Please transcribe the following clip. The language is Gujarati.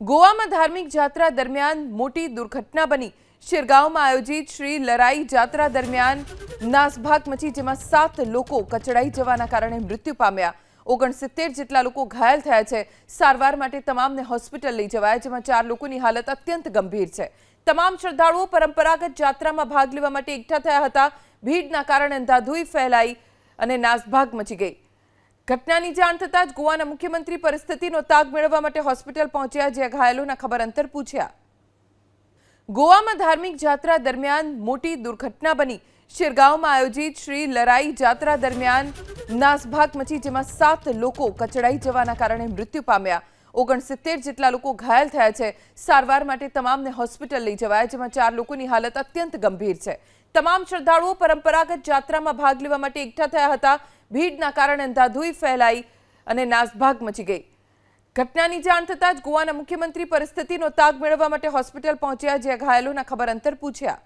ગોવામાં ધાર્મિક જાત્રા દરમિયાન મોટી દુર્ઘટના બની। શિરગાંવમાં આયોજિત શ્રી લરાઈ જાત્રા દરમિયાન નાસભાગ મચી, જેમાં 7 લોકો કચડાઈ જવાના કારણે મૃત્યુ પામ્યા। 69 જેટલા લોકો ઘાયલ થયા છે। સારવાર માટે તમામને હોસ્પિટલ લઈ જવાયા, જેમાં 4 લોકોની હાલત અત્યંત ગંભીર છે। તમામ શ્રદ્ધાળુઓ પરંપરાગત જાત્રામાં ભાગ લેવા માટે એકઠા થયા હતા। ભીડના કારણે અંધાધૂંધી ફેલાઈ અને નાસભાગ મચી ગઈ। ઘટનાની જાણ થતાં જ ગોવાના મુખ્યમંત્રી પરિસ્થિતિનો તાગ મેળવવા માટે હોસ્પિટલ પહોંચ્યા, જ્યાં ઘાયલોના ખબર અંતર પૂછ્યા। ગોવામાં ધાર્મિક જાત્રા દરમિયાન મોટી દુર્ઘટના બની। શિરગાંવમાં આયોજિત શ્રી લરાઈ જાત્રા દરમિયાન નાસભાગ મચી, જેમાં 7 લોકો કચડાઈ જવાના કારણે મૃત્યુ પામ્યા। 69 જેટલા લોકો ઘાયલ થયા છે। સારવાર માટે તમામને હોસ્પિટલ લઈ જવાયા, જેમાં 4 લોકોની હાલત અત્યંત ગંભીર છે। તમામ શ્રદ્ધાળુઓ પરંપરાગત જાત્રામાં ભાગ લેવા માટે એકઠા થયા હતા। ભીડના કારણે અંધાધૂંધી ફેલાઈ અને નાસભાગ મચી ગઈ। ઘટનાની જાણ થતાં જ ગોવાના મુખ્યમંત્રી પરિસ્થિતિનો તાગ મેળવવા માટે હોસ્પિટલ પહોંચ્યા, જ્યાં ઘાયલોના ખબર અંતર પૂછ્યા।